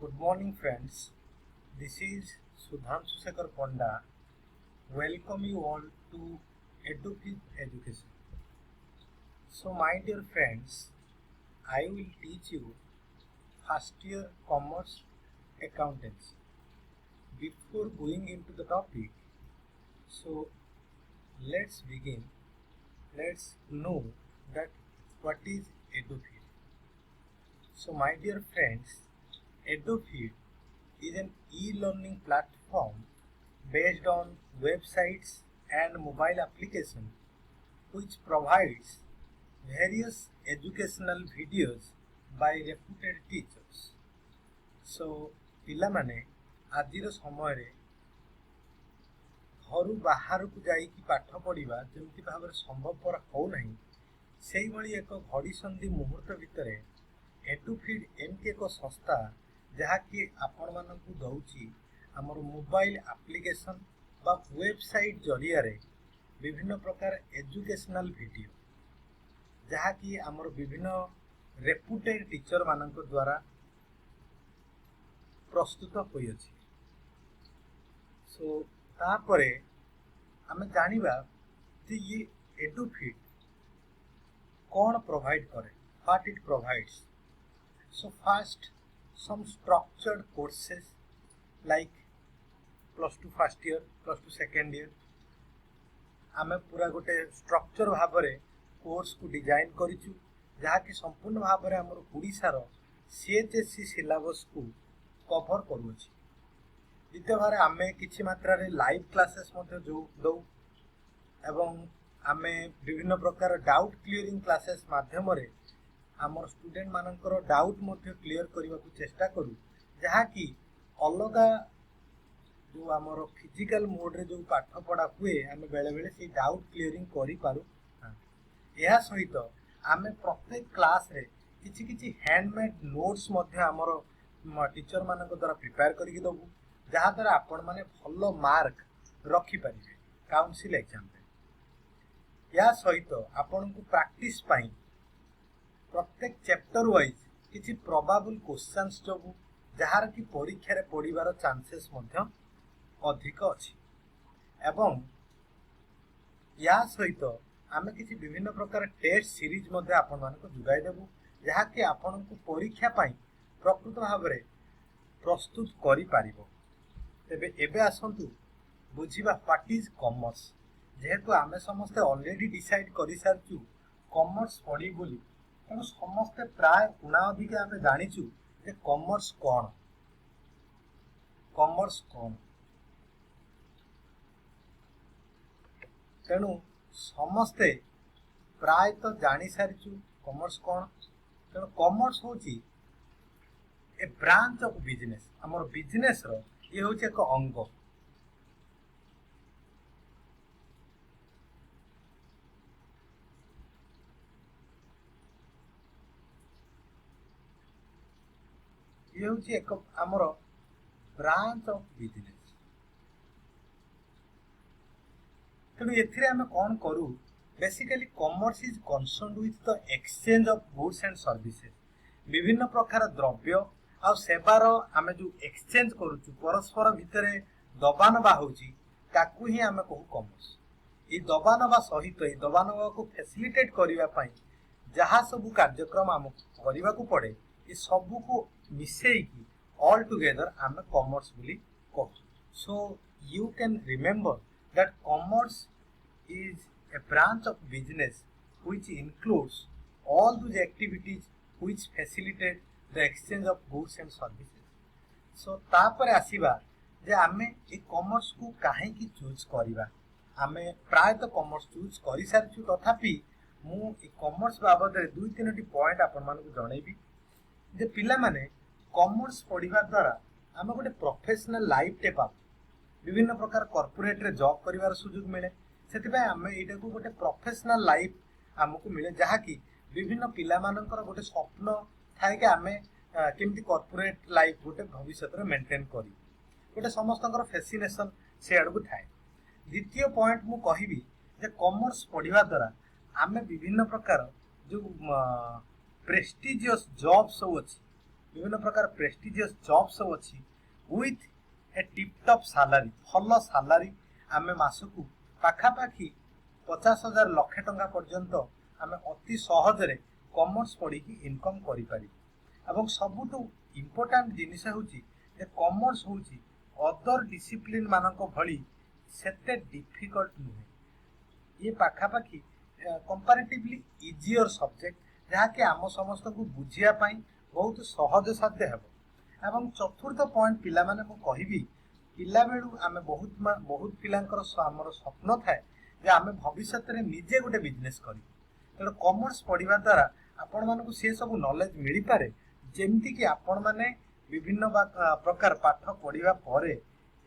Good morning, friends. This is Sudhanshu Shekhar Ponda. Welcome you all to EduFit Education. So, my dear friends, I will teach you first year commerce accountancy. Before going into the topic, so let's begin. Let's know that what is EduFit. So, my dear friends, EduFit is an e-learning platform based on websites and mobile application which provides various educational videos by reputed teachers. So ପିଲାମାନେ ଆଜିର ସମୟରେ ଘରୁ ବାହାରକୁ ଯାଇକି ପାଠ ପଢ଼ିବା ଯେମିତି ଭାବରେ ସମ୍ଭବପର ହେଉନାହିଁ, ସେଇଭଳି ଏକ ଘଡ଼ିସନ୍ଧି ମୁହୂର୍ତ୍ତ ଭିତରେ ଏଡୁଫିଡ୍ ଏମିତି ଏକ ସଂସ୍ଥା ଯାହାକି ଆପଣମାନଙ୍କୁ ଦେଉଛି ଆମର ମୋବାଇଲ ଆପ୍ଲିକେସନ୍ ବା ୱେବସାଇଟ୍ ଜରିଆରେ ବିଭିନ୍ନ ପ୍ରକାର ଏଜୁକେସନାଲ ଭିଡ଼ିଓ ଯାହାକି ଆମର ବିଭିନ୍ନ ରେପୁଟେଡ୍ ଟିଚର ମାନଙ୍କ ଦ୍ୱାରା ପ୍ରସ୍ତୁତ ହୋଇଅଛି। ସୋ ତାପରେ ଆମେ ଜାଣିବା ଯେ ଇଏ ଏଡୁଫିଡ୍ କ'ଣ ପ୍ରୋଭାଇଡ୍ କରେ, what it provides. So first some structured courses like +2 first year, +2 second year आमे पूरा गोटे स्ट्रक्चर भाବରେ कोर्स को डिजाइन करिछु जहाँकि संपूर्ण भाବରେ हमर ओडिशार सीएचएससी सिलेबस को कवर करूछि। द्वितीय भारे आमे किछि मात्रा रे लाइव क्लासेस मध्ये दौ एवं आमे विभिन्न प्रकार डाउट क्लियरिंग क्लासेस माध्यम रे आमर स्टूडेंट मानकर डाउट मध्ये क्लियर करने को चेष्टा करूँ जहाँकि अलगा जो आमर फिजिकल मोड रे जो पाठ पढ़ा हुए आम बेले बेले से डाउट क्लियरिंग करि पारू। यह सहित आम प्रत्येक क्लास रे किछि किछि हैंडमेड नोट्स मध्ये आमर टीचर मान द्वारा प्रिपेयर करके दबू जहाँ द्वारा आपण माने भल मार्क रखि पारिबे काउंसिल एग्जाम रे। या सहित आपण को प्रैक्टिस पाई प्रत्येक चैप्टर वाइज किसी प्रोबेबल क्वेश्चंस जो जार की परीक्षा रे पड़ीबार चांसेस मध्य अधिक अछि एवं या सहित आमे किसी विभिन्न प्रकार टेस्ट सीरीज मध्य आपण मानको जुगाई देबू जहाँ कि आपण को परीक्षा पाई प्रकृत भाव में प्रस्तुत करि पारिबो। तेबे एबे आसंतु बुझिबा व्हाट इज कॉमर्स। जेहेतु आमे समस्त ऑलरेडी डिसाइड करि सारचु कॉमर्स पढ़ी बोली तेणु समस्ते प्राय उना अधिक आम जाचु जे कॉमर्स कौन, कॉमर्स कौन। तेणु समस्ते प्राय तो जानी सारिचु कॉमर्स कौन। तेणु कॉमर्स होची ए ब्रांच ऑफ बिजनेस। हमर बिजनेस रो ये होची एक अंग। ये होची एक हमर ब्रांच ऑफ बिजनेस। तेणु एथिरे आमे कोन करू, basically commerce is concerned with the exchange of goods and services. विभिन्न प्रकार द्रव्य आ सेवार आमे जो एक्सचेंज करूछु परस्पर भितरे दबानबा होची ताकू ही आमे कहू कॉमर्स। ई दबानबा सहित ई दबानबा को फैसिलिटेट करिवा पई जहाँ सब कार्यक्रम आम करिवा को पड़े ये सबू को मिसेकी ऑल टुगेदर आम कॉमर्स बोली कहू। So you can remember that commerce is a branch of business which includes all those activities which facilitate the exchange of goods and services. So तापर आसीबा जे आमे ए कॉमर्स को काहे की चूज करिबा। आमे प्राय तो कॉमर्स चूज करि सारछु तथापि मु ए कॉमर्स बाबद रे दुई तीनटी पॉइंट आपन मानकु जणैबी जे पिला माने कॉमर्स पढ़िबा द्वारा आमे गोटे प्रोफेशनल लाइफ टे पा विभिन्न प्रकार कॉर्पोरेट रे जॉब करिवार सुযোগ मिले। सेतिबा आमे एटा को गोटे प्रोफेशनल लाइफ आमको मिले जहाँ कि विभिन्न पिला मानकर गोटे स्वप्न थाए कि आमे केमती कॉर्पोरेट लाइफ गोटे भविष्य रे मेंटेन करी गोटे समस्तंकर फैसिनेशन से आड़ को थाए। द्वितीय पॉइंट मु कहिबी जे कॉमर्स पढ़िबा द्वारा आमे विभिन्न प्रकार जो प्रेस्टिजियस जॉब सब अछि विभिन्न प्रकार प्रेस्टिजियस जॉब सब अच्छी विथ ए टिपटॉप सैलरी भल सैलरी आमे मासकू पाखापाखि 50,000 लक्ष टंका पर्यंत आमे अति सहजरे कॉमर्स पढ़ी इनकम करि पारि एवं सबुठु इम्पोर्टेंट जिनिस होची जे कॉमर्स होची अदर डिसिप्लिन मानक भली सेते डिफिकल्ट नुहे ये पाखापाखि कंपैरेटिवली इजियर सब्जेक्ट जहाँ कि आम समस्त को बुझिया पाई बहुत सहज साध्य हेबो एवं चतुर्थ पॉइंट पिला माने को कहिबी पिला बेलू आमे बहुत पिलांकर हमर स्वप्न थाए जे आमे भविष्य रे निजे गोटे बिजनेस करी तेणु कॉमर्स पढ़िबा द्वारा आपण मानकु से सब नॉलेज मिली पारे जेमती कि आपण माने विभिन्न प्रकार पाठ पढ़िबा परे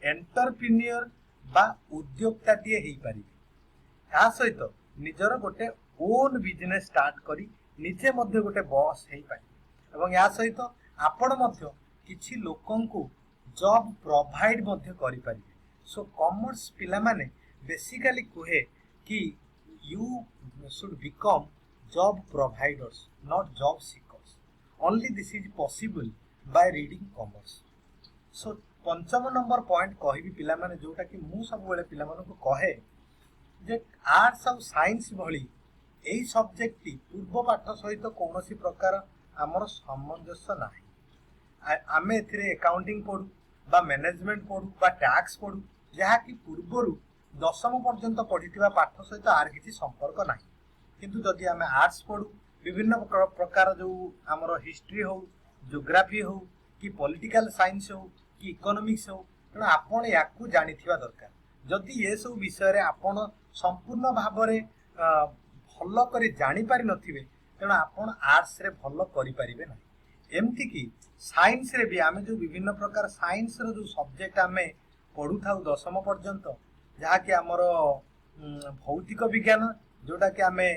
एंटरप्रेन्योर बा उद्योक्ताटीए हेई पारिबे या सहित निजर गोटे ओन बिजनेस स्टार्ट करी निजे मध्य गोटे बॉस हेई पारिबे एवं या सहित आपण मध्य किछि लोकंकु जॉब प्रोवाइड मध्य करि पारिबे सो कॉमर्स पिला माने बेसिकली कहे कि you should become job providers not job seekers only this is possible by reading commerce so पंचम नंबर पॉइंट कहिबी पिला माने जोटा कि मु सब बेले पिला मानको कहे जे आर्ट्स और साइंस भली एई सब्जेक्ट टी पूर्व पाठ सहित कोनोसी प्रकार हमर सामंजस्य नाही आमे एथिरे अकाउंटिंग पढु बा मैनेजमेंट पढु बा टैक्स पढु जहा कि पूर्वरु दशम पर्यंत पढ़ी पाठ सहित आर किसी संपर्क ना किंतु जदि आम आर्ट्स पढ़ू विभिन्न प्रकार जो आमर हिस्ट्री हो जियोग्राफी हो कि पॉलिटिकल साइंस हो कि इकोनॉमिक्स हो तेणु आपण या जानी दरकार जदि ये सब विषय आपण संपूर्ण भाव में भल कर जानी पारि नथिबे तेणु आपण आर्ट्स रे भल करि परिबे ना एमती कि साइंस रे भी आमे जो विभिन्न प्रकार साइंस रो जो सब्जेक्ट आमे पढ़ू थाउ दशम पर्यंत जहाँ कि आमर भौतिक विज्ञान जोटा कि आमे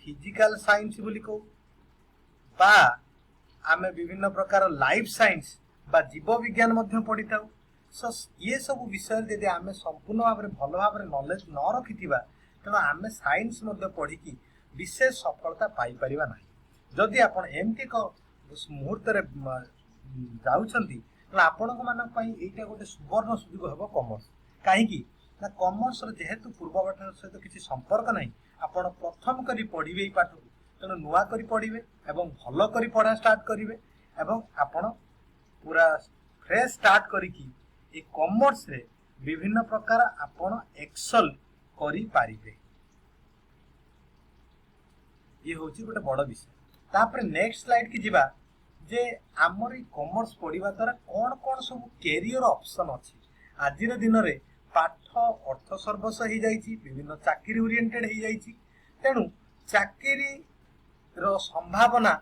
फिजिकल साइंस बोली कहू बा आमे विभिन्न प्रकार लाइफ साइंस बा जीव विज्ञान मध्य पढ़ी थाउ सो ये सब विषय यदि आमे संपूर्ण भाव में भल भाव में नॉलेज न रखिथिबा तेणु आमे साइंस मध्य पढ़ी कि विशेष सफलता पाई परिबा नाही जदि आपण एमती एक मुहूर्त रे जाउछंती तेणु आपणक मानक पई एटा गोटे सुवर्ण सुयोग हेबो कॉमर्स काहेकि ना कॉमर्स जेहेतु पूर्व पाठ सहित किसी संपर्क नहीं आपण प्रथम करी पढ़िबे पाठ तेणु नुआ करी पढ़िबे एवं भल करी पढ़ा स्टार्ट करिवे एवं आपण पूरा फ्रेश स्टार्ट करिकी ए कॉमर्स रे विभिन्न प्रकार आपण एक्सेल करी पारिबे ये होची गोटे बड़ विषय तापर नेक्स्ट स्लाइड की जिबा जे हमर ई कॉमर्स पढ़िबा द्वारा कोन कोन सब कैरियर ऑप्शन अछि आजिर दिन रे पाठ अर्थ सर्वस्व हो जाइछि विभिन्न चाकरी ओरिएंटेड हो जाइछि तेणु चाकरी रो संभावना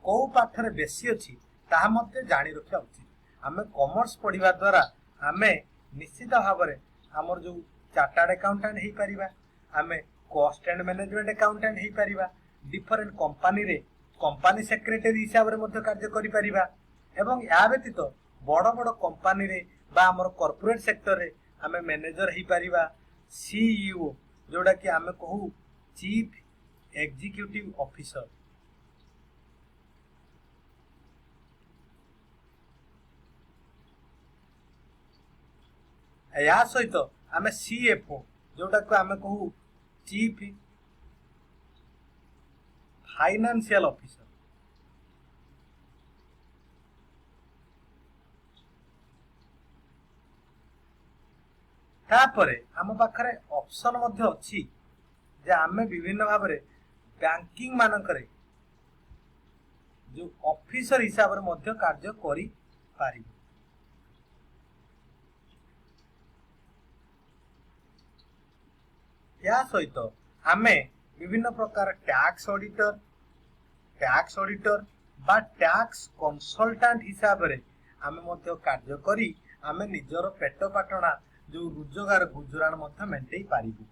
को पाठ रे बेसी अछि ताहा मते जानि रखिया उचित आमे कॉमर्स पढ़िबा द्वारा आमे निश्चित भाव में हमर जो चार्टर्ड अकाउंटेंट हो पारिबा आमे कॉस्ट एंड मैनेजमेंट अकाउंटेंट हो पारिबा डिफरेंट कंपनी रे कंपनी सेक्रेटरी हिसाब रे मध्य कार्य करि पारिबा एवं या व्यतीत बड़ बड़ कंपनी रे बा हमर कॉर्पोरेट सेक्टर रे आमे मैनेजर ही पारिबा सीईओ जोड़ा कि आमे कहू चीफ एग्जीक्यूटिव ऑफिसर या सहित आमे सीएफओ जोड़ा को आमे कहू चीफ फाइनेंशियल ऑफिसर तापरे आम पाखरे ऑप्शन मध्य अछि जे आमे विभिन्न भाव में बैंकिंग मानकरे जो ऑफिसर हिसाब रे मध्य कार्य करि पारि या सहित आमे विभिन्न प्रकार टैक्स ऑडिटर बा टैक्स कंसल्टेंट हिसाब रे आमे मध्य कार्य करी आमे निजर पेट पाटना जो रोजगार गुजराण मध्य मेंटेई पारिबु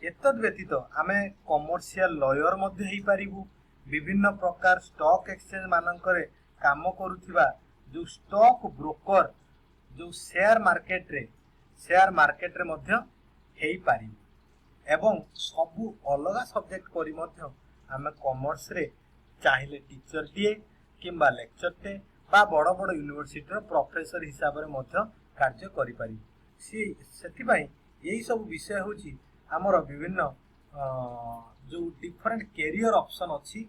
एतद व्यतीत आमे कमर्शियल लॉयर मध्य हेई पारिबु विभिन्न प्रकार स्टॉक एक्सचेंज मानकरे काम करुथिबा जो स्टॉक ब्रोकर जो शेयर मार्केट रे मध्य हेई पारिबु एवं सबु अलगा सब्जेक्ट परि मध्य आमे कॉमर्स रे चाहिले टीचर टीए किंबा लेक्चर टे बा बड़ बड़ यूनिवर्सिटी प्रोफेसर हिसाब से कार्य करें सी से यही सब विषय हूँ आमर विभिन्न जो डिफरेंट कैरियर ऑप्शन अच्छी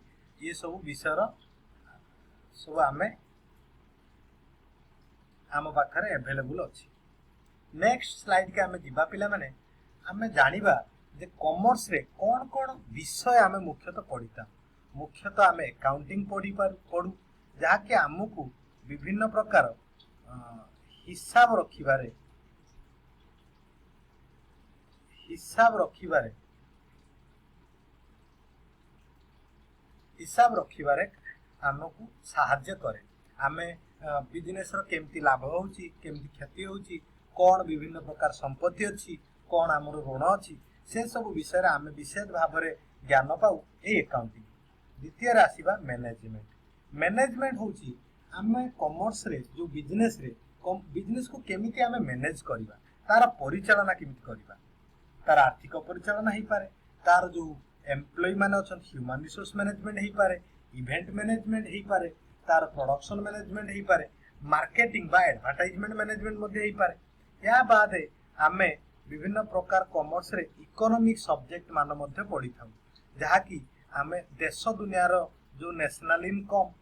ये सब विषय सब आम पाखे एभेलेबुल अच्छी। नेक्स्ट स्लाइड के आम जीवा पिला माने आम जानिबा जे कॉमर्स रे कौन कौन विषय आम मुख्यतः पढ़ीता। मुख्यतः आम अकाउंटिंग पढ़ू जहाँकि आमको विभिन्न प्रकार हिसाब रखिबारे आमको साहाय्य करे। आमे बिजनेस रो केमती लाभ होउची केमती क्षति होउची कौन विभिन्न प्रकार संपत्ति अच्छी कौन आमर ऋण अच्छी से सब विषय आम विशेष भाव में ज्ञान पाऊ ए अकाउंटिंग। द्वितीय आसवा मैनेजमेंट। मैनेजमेंट होउची आम कॉमर्स रे जो बिजनेस रे बिजनेस को केमिति आम मैनेज करवा तार परिचालना केमिति करवा तार आर्थिक परिचालना हो पारे तार जो एम्प्लॉय माने अछन ह्यूमन रिसोर्स मैनेजमेंट हो पारे इवेंट मैनेजमेंट हो पारे तार प्रोडक्शन मैनेजमेंट हो पारे मार्केटिंग बा एडवर्टाइजमेंट मैनेजमेंट हो पारे। या बाद आमे विभिन्न प्रकार कॉमर्स रे इकोनॉमिक सब्जेक्ट मान मध्य पढ़ी था जहाँकि आमे देश दुनियार जो नेशनल इनकम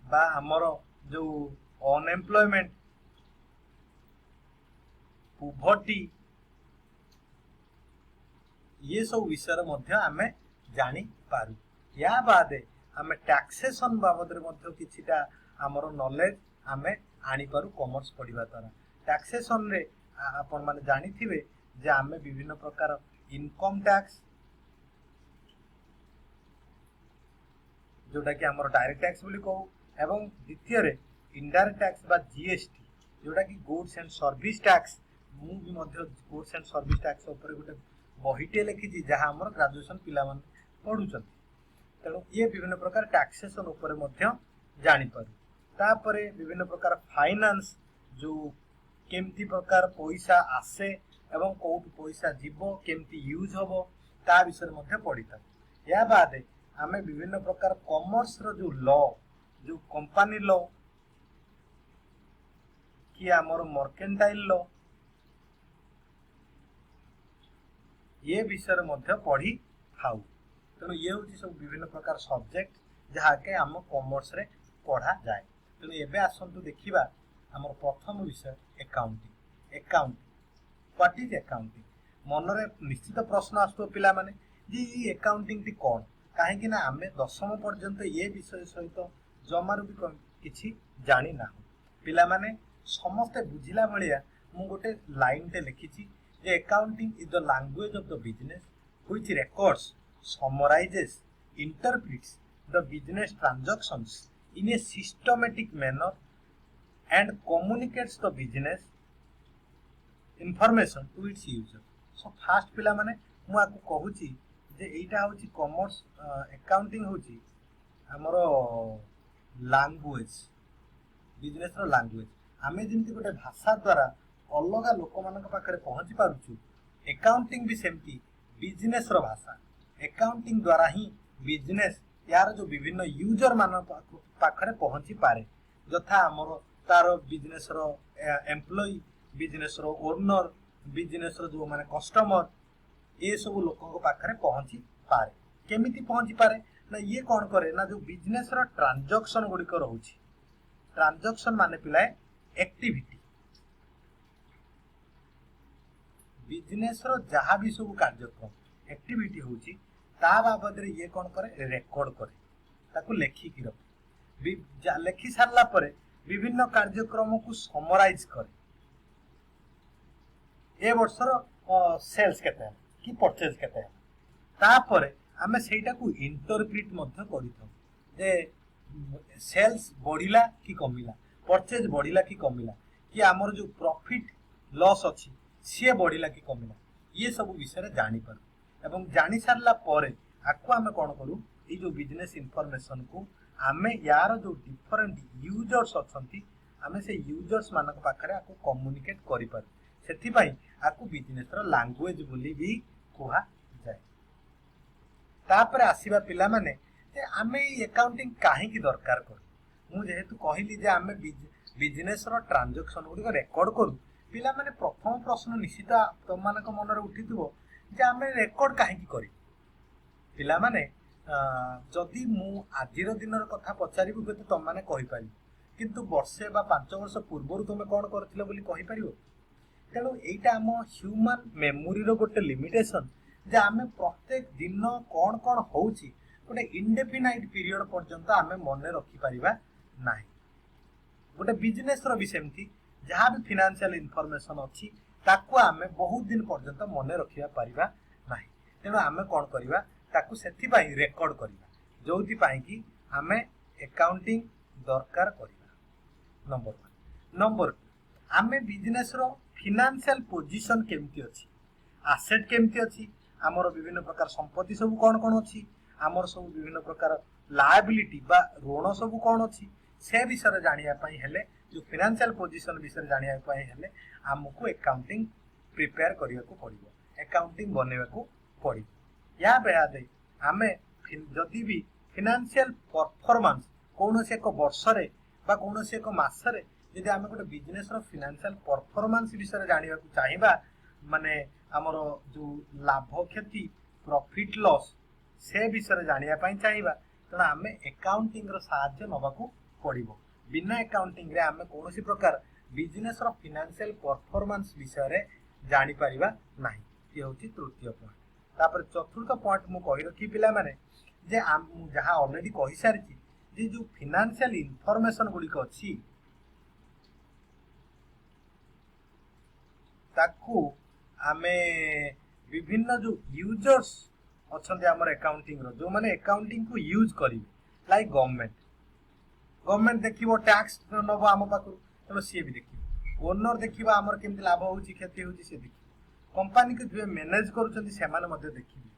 बा हमर जो अनएम्प्लॉयमेंट पोवर्टी ये सब विषय मध्य आमे जानी पारू। या बाद आमे टैक्सेशन बाबद रे मध्य किछिटा हमर नॉलेज आमे आनी पारू कॉमर्स पढ़िबा द्वारा। टैक्सेशन रे आपण माने जानी थिबे जे आमे विभिन्न प्रकार इनकम टैक्स जोटा कि हमर डायरेक्ट टैक्स बोली कहू एवं द्वितीय रे इनडायरेक्ट टैक्स बा जीएसटी जोटा कि गुड्स एंड सर्विस टैक्स मु भी मध्य गुड्स एंड सर्विस टैक्स ऊपर गोटे बहीटे लिखी जहाँ आम ग्रेजुएशन पिला पढ़ुं तेणु ये विभिन्न प्रकार टैक्सेशन ऊपर जानीपर। तापरे विभिन्न प्रकार फाइनान्स जो केमती प्रकार पैसा आसे एवं कौट पैसा जीव केमती यूज हम ता विषय पढ़ी था। या बाद आम विभिन्न प्रकार कॉमर्स रो जो लॉ जो कंपनी लॉ कि आमर मर्केंटाइल लॉ ये विषय मध्य पढ़ी थाऊ। तेणु ये हूँ सब विभिन्न प्रकार सब्जेक्ट जहाँ के आम कॉमर्स रे पढ़ा जाए। तेणु एबे आसंतु देखिबा आमर प्रथम विषय accounting. Accounting what is accounting मनरे निश्चित प्रश्न आसतो पिला माने जे ये अकाउंटिंग टी कोन काहे कि ना आमे दशम पर्यंत ये विषय सहित जमार भी किछि जानी ना पिला माने समस्ते बुझिला भलिया मु गोटे लाइन टे लिखिछि जे accounting is the language of the business which records summarizes interprets the business transactions in a systematic manner and communicates the business information to its user। so first पिला माने मु आकु कहूची जे एटा होची कॉमर्स अकाउंटिंग होची हमरो language business रो language आमे जेमति गोटे भाषा द्वारा अलग लोक मान पाखे पहुंची पारुछु अकाउंटिंग भी सेमती बिजनेस रो भाषा। अकाउंटिंग द्वारा ही बिजनेस यार जो विभिन्न यूजर मान पाखे पहुंची पारे यथा आमर तार बिजनेस रो एम्प्लॉय बिजनेस रो ओनर बिजनेस रो जो माने कस्टमर ये सब लोक पाखे पहुंची पारे। केमिति पहुंची पारे ना ये कौन करे ना जो बिजनेस रो ट्रांजैक्शन गुड़िक रोची ट्रांजैक्शन माने पिलाए एक्टिविटी बिजनेस रो जहाँ भी सब कार्यक्रम एक्टिविटी होची ता बाबद रे ये कौन करे रेकॉर्ड करे ताको लेखिकी रखे लेखि सारला परे विभिन्न कार्यक्रम को समराइज करे ए वर्षर सेल्स केते है कि परचेज केते है तापरे आमे सेटा को इंटरप्रेट मध्य करिथौ जे सेल्स बढ़िला कि कमिला परचेज बढ़िला कि कमिला कि आमर जो प्रॉफिट लॉस अछि सी बढ़िला कि कमिला ये सब विषय जानी पारू एवं जानी सारला परे आको आमे कोन करू ए जो बिजनेस इंफॉर्मेशन को आमे यार जो डिफरेंट यूजर्स अछंती आमे से यूजर्स मानक पाखरे आको कम्युनिकेट करि पारू सेथि पई आको बिजनेस रो लैंग्वेज बोली भी कोहा जाय। तापर आसीबा पिला माने जे आमे अकाउंटिंग काहे की दरकार करू मु जेहेतु कहली जे आमे बिजनेस रो ट्रांजैक्शन गुडी रेकॉर्ड करू पिला माने प्रथम प्रश्न निश्चित तुम मानक मन रे उठिथिबो जे आमे रेकॉर्ड काहे की करी पिला माने जदि मु आजिर दिनर कथा पचारिबु तो तुम माने कहि पारि किंतु वर्षे बा 5 वर्ष पूर्व तुम कौन करथिलो बोली कहि पारिबो तेणु एटा आम ह्यूमन मेमोरी रो गोटे लिमिटेशन जे आमे प्रत्येक दिन कौन कौन होउची गोटे इंडेफिनाइट पीरियड पर्यंत आमे मन रखि पारिबा नाही गोटे बिजनेस रो भी सेमती जहाँ भी फाइनेंशियल इनफॉरमेशन अच्छी ताकू आमे बहुत दिन पर्यंत मन रखिया पारिबा नाही तेणु आमे कौन करिबा ताकू सेथि पई रेकॉर्ड करिबा जोथि पई कि आमे अकाउंटिंग दरकार करिबा नंबर 1 नंबर 2 आमे बिजनेस रो फाइनेंशियल पोजीशन केमती अछि एसेट केमती अछि हमर विभिन्न प्रकार संपत्ति सब कौन कौन अछि हमर सब विभिन्न प्रकार लायबिलिटी बा ऋण सब कौन अछि से विषय जानिया पई हेले जो फाइनेंशियल पोजीशन विषय जानिया पई हेले हमकु अकाउंटिंग प्रिपेयर करिया को पड़िबो अकाउंटिंग बनेवा को पड़िबो या बेहादे हमें जदि भी फाइनेंशियल परफॉर्मेंस कोनोसे एक वर्ष रे बा कोनोसे एक मास रे यदि आमे गोटे बिजनेस रो फाइनेंशियल परफॉर्मेंस विषय जानिया को चाहिबा माने हमर जो लाभ क्षति प्रॉफिट लॉस से विषय जानिया पई चाहिबा त आमे अकाउंटिंग रो सहायता नबा को पड़िबो बिना अकाउंटिंग रे आमे कोनोसी प्रकार बिजनेस रो फाइनेंशियल परफॉर्मेंस विषय रे जानि परिबा नाही ये होची तृतीय पॉइंट तापर चतुर्थ पॉइंट मु कहि रखी पिला माने जे आम जहां ऑलरेडी कहि सारिची जे जो फाइनेंशियल इनफॉरमेशन गुडी को अछि ताकू आमे विभिन्न जो यूजर्स अच्छे आम अकाउंटिंग रो जो माने अकाउंटिंग को यूज करी लाइक गवर्नमेंट देखिबो टैक्स नबो आम पाखु तो सी भी देखिबो ओनर देखिबो आमर केमति लाभ होउची क्षति होउची से देखिबो कंपनी को जो मैनेज करूचंती से माने मध्ये देखिबे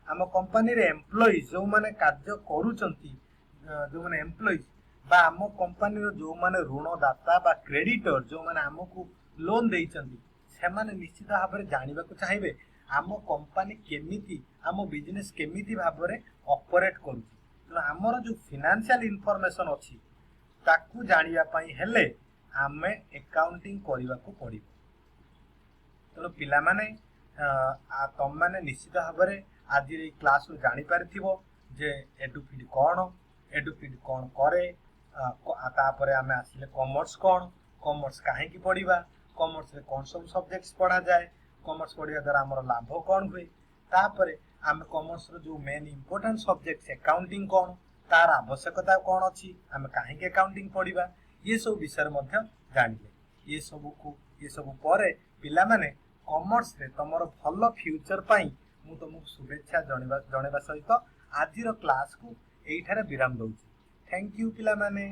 आम कंपनी रे एम्प्लॉइज जो माने कार्य करूचंती जो माने एम्प्लॉइज बा आम कंपनी रो जो माने ऋणदाता बा क्रेडिटर जो माने हमकु लोन देइचंती से माने निश्चित भाव में जानिबा को चाहिबे आम कंपनी केमिति आम बिजनेस केमिति भाव में ऑपरेट करूची तो हमर जो फाइनेंशियल इनफॉरमेशन अछि ताकू जानिया पई हेले आमे अकाउंटिंग करिबा को पड़िबो तो पिला माने तम माने निश्चित भाव में आज ये क्लास रो जानि पारथिबो जे एडुफिड कोन करे तापरे आमे आसिले कॉमर्स काहे की पढ़िबा कॉमर्स रे कोन सब सब्जेक्ट्स पढ़ा जाए कॉमर्स पढ़िया द्वारा हमर लाभ कोन हुए तापरे आमे कॉमर्स रो जो मेन इंपोर्टेंट सब्जेक्ट्स अकाउंटिंग कोन तार आवश्यकता कोन अछि आमे काहे के अकाउंटिंग पढ़िबा ये सब विषय मध्ये जानिले ये सब परे पिला माने कॉमर्स रे तमरो भलो फ्यूचर पई मु तुमको शुभेच्छा जणेबा सहित आजिर क्लास को एठारे विराम दउची थैंक यू पिला माने।